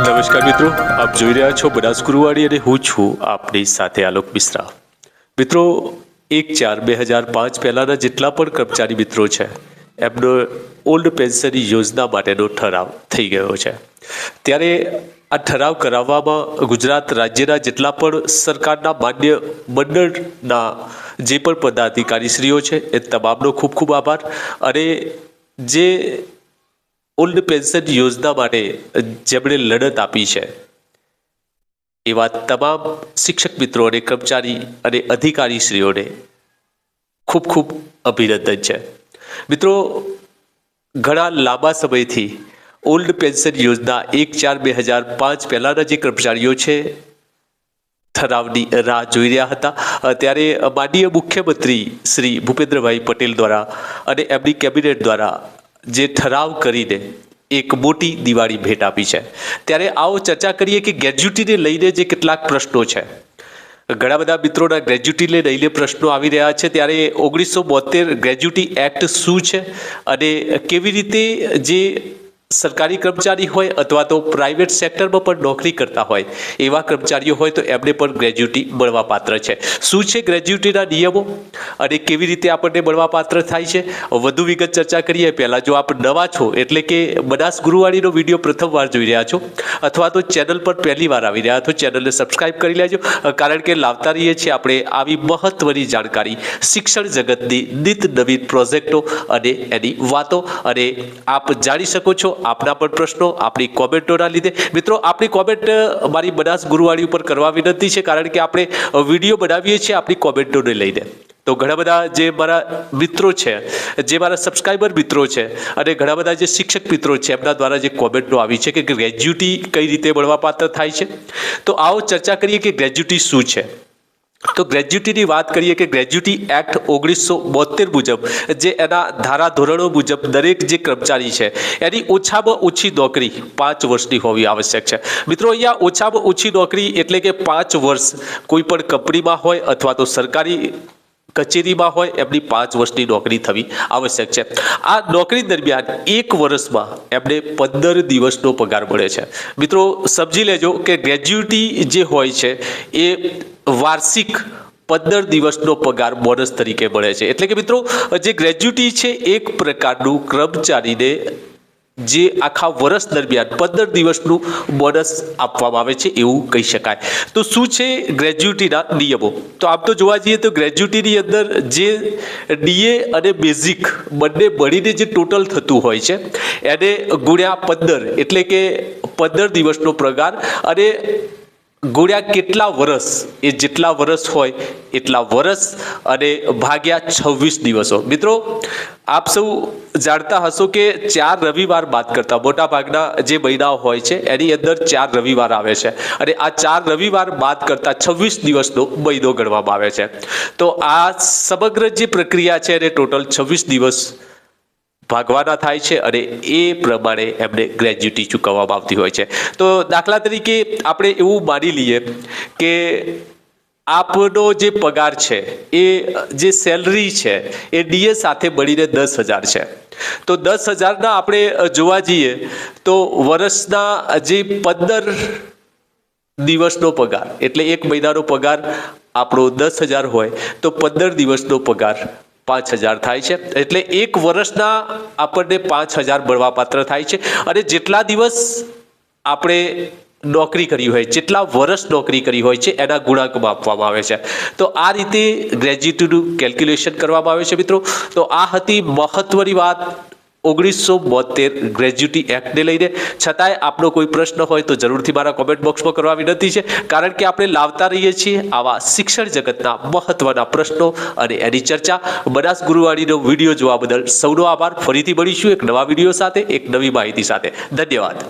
નમસ્કાર મિત્રો, આપ જોઈ રહ્યા છો બનાસ ગુરુવાણી અને હું છું આપની સાથે આલોક મિશ્રા। મિત્રો 1/4/2005 પહેલાના જેટલા પણ કર્મચારી મિત્રો છે એમનો ઓલ્ડ પેન્શન યોજના માટેનો ઠરાવ થઈ ગયો છે। ત્યારે આ ઠરાવ કરાવવામાં ગુજરાત રાજ્યના જેટલા પણ સરકારના માન્ય મંડળના જે પણ પદાધિકારીશ્રીઓ છે એ તમામનો ખૂબ ખૂબ આભાર। અને જે ઓલ્ડ પેન્શન યોજના માટે જેમણે લડત આપી છે એવા તમામ શિક્ષક મિત્રો અને કર્મચારી અને અધિકારીશ્રીઓને ખૂબ ખૂબ અભિનંદન છે। મિત્રો, ઘણા લાંબા સમયથી ઓલ્ડ પેન્શન યોજના 1/4/2005 પહેલાના જે કર્મચારીઓ છે ઠરાવની રાહ જોઈ રહ્યા હતા, ત્યારે માનનીય મુખ્યમંત્રી શ્રી ભૂપેન્દ્રભાઈ પટેલ દ્વારા અને એમની કેબિનેટ દ્વારા જે ઠરાવ કરીને એક મોટી દિવાળી ભેટ આપી છે। ત્યારે આવો ચર્ચા કરીએ કે ગ્રેજ્યુટીને લઈને જે કેટલાક પ્રશ્નો છે। ઘણા બધા મિત્રોના ગ્રેજ્યુટીને લઈને પ્રશ્નો આવી રહ્યા છે। ત્યારે 1972 ગ્રેજ્યુટી એક્ટ શું છે અને કેવી રીતે જે સરકારી કર્મચારી હોય અથવા તો પ્રાઇવેટ સેક્ટરમાં પણ નોકરી કરતા હોય એવા કર્મચારીઓ હોય તો એમને પણ ગ્રેજ્યુટી મળવાપાત્ર છે। શું છે ગ્રેજ્યુટીના નિયમો અને કેવી રીતે આપણને મળવાપાત્ર થાય છે, વધુ વિગત ચર્ચા કરીએ પહેલાં જો આપ નવા છો એટલે કે બનાસ ગુરુવાણીનો વિડીયો પ્રથમવાર જોઈ રહ્યા છો અથવા તો ચેનલ પર પહેલી વાર આવી રહ્યા તો ચેનલને સબસ્ક્રાઈબ કરી લેજો, કારણ કે લાવતા રહીએ છીએ આપણે આવી મહત્વની જાણકારી, શિક્ષણ જગતની નિત નવીન પ્રોજેક્ટો અને એની વાતો। અને આપ જાણી શકો છો આપના પણ પ્રશ્નો આપણી કોમેન્ટોના લીધે। મિત્રો, આપણી કોમેન્ટ મારી બનાસ ગુરુવાણી ઉપર કરવા વિનંતી છે, કારણ કે આપણે વિડીયો બનાવીએ છીએ આપણી કોમેન્ટોને લઈને। તો ઘણા બધા જે મારા મિત્રો છે, જે મારા સબસ્ક્રાઈબર મિત્રો છે અને ઘણા બધા જે શિક્ષક મિત્રો છે એમના દ્વારા જે કોમેન્ટો આવી છે કે ગ્રેજ્યુટી કઈ રીતે મળવાપાત્ર થાય છે, તો આવો ચર્ચા કરીએ કે ગ્રેજ્યુટી શું છે। તો ગ્રેજ્યુટીની વાત કરીએ કે ગ્રેજ્યુટી એક્ટ 1972 મુજબ જે એના ધારાધોરણો મુજબ દરેક જે કર્મચારી છે એની ઓછામાં ઓછી નોકરી 5 વર્ષની હોવી આવશ્યક છે। મિત્રો, અહીંયા ઓછામાં ઓછી નોકરી એટલે કે 5 વર્ષ કોઈ પણ કંપનીમાં હોય અથવા તો સરકારી કચેરીમાં હોય એમની 5 વર્ષની નોકરી થવી આવશ્યક છે। આ નોકરી દરમિયાન 1 વર્ષમાં એમને 15 દિવસનો પગાર મળે છે। મિત્રો, સમજી લેજો કે ગ્રેજ્યુટી જે હોય છે એ વાર્ષિક 15 દિવસનો પગાર બોનસ તરીકે મળે છે। એટલે કે મિત્રો, જે ગ્રેજ્યુટી છે એક પ્રકારનું કર્મચારીને જે આખા વર્ષ દરમિયાન 15 દિવસનું બોનસ આપવામાં આવે છે એવું કહી શકાય। તો શું છે ગ્રેજ્યુટીના નિયમો? તો આમ તો જોવા જઈએ તો ગ્રેજ્યુટીની અંદર જે ડીએ અને બેઝિક બંને મળીને જે ટોટલ થતું હોય છે એને ગુણ્યા 15 એટલે કે 15 દિવસનો પગાર અને ગુણ્યા કેટલા વર્ષ, એ જેટલા વર્ષ હોય એટલા વર્ષ અને ભાગ્યા 26 દિવસો। મિત્રો, આપ સૌ જાણતા હશો કે 4 રવિવાર બાદ કરતા મોટા ભાગના જે મહિનાઓ હોય છે એની અંદર 4 રવિવાર આવે છે અને આ 4 રવિવાર બાદ કરતા 26 દિવસનો મહિનો ગણવામાં આવે છે। તો આ સમગ્ર જે પ્રક્રિયા છે એને ટોટલ 26 દિવસ ભાગવાના થાય છે અને એ પ્રમાણે એમને ગ્રેજ્યુટી ચૂકવવામાં આવતી હોય છે। તો દાખલા તરીકે આપણે એવું માની લઈએ કે આપનો જે પગાર છે એ જે સેલરી છે એ ડીએ સાથે મળીને 10,000 છે। તો 10,000ના આપણે જોવા જઈએ તો વર્ષના જે 15 દિવસનો પગાર એટલે એક મહિનાનો પગાર આપણો 10,000 હોય તો 15 દિવસનો પગાર 5,000 થાય છે। એટલે એક વર્ષના આપણને 5,000 મળવાપાત્ર થાય છે અને જેટલા દિવસ આપણે નોકરી કરી હોય, જેટલા વર્ષ નોકરી કરી હોય છે એના ગુણાંકમાં આપવામાં આવે છે। તો આ રીતે ગ્રેજ્યુટીનું કેલ્ક્યુલેશન કરવામાં આવે છે। મિત્રો, તો આ હતી મહત્વની વાત 1972 ગ્રેજ્યુટી એક્ટને લઈને। છતાંય આપનો કોઈ પ્રશ્ન હોય તો જરૂરથી મારા કોમેન્ટ બોક્સમાં કરવા વિનંતી છે, કારણ કે આપણે લાવતા રહીએ છીએ આવા શિક્ષણ જગતના મહત્વના પ્રશ્નો અને એની ચર્ચા। બનાસ ગુરુવાણીનો વિડીયો જોવા બદલ સૌનો આભાર। ફરીથી મળીશું એક નવા વિડીયો સાથે, એક નવી માહિતી સાથે। ધન્યવાદ।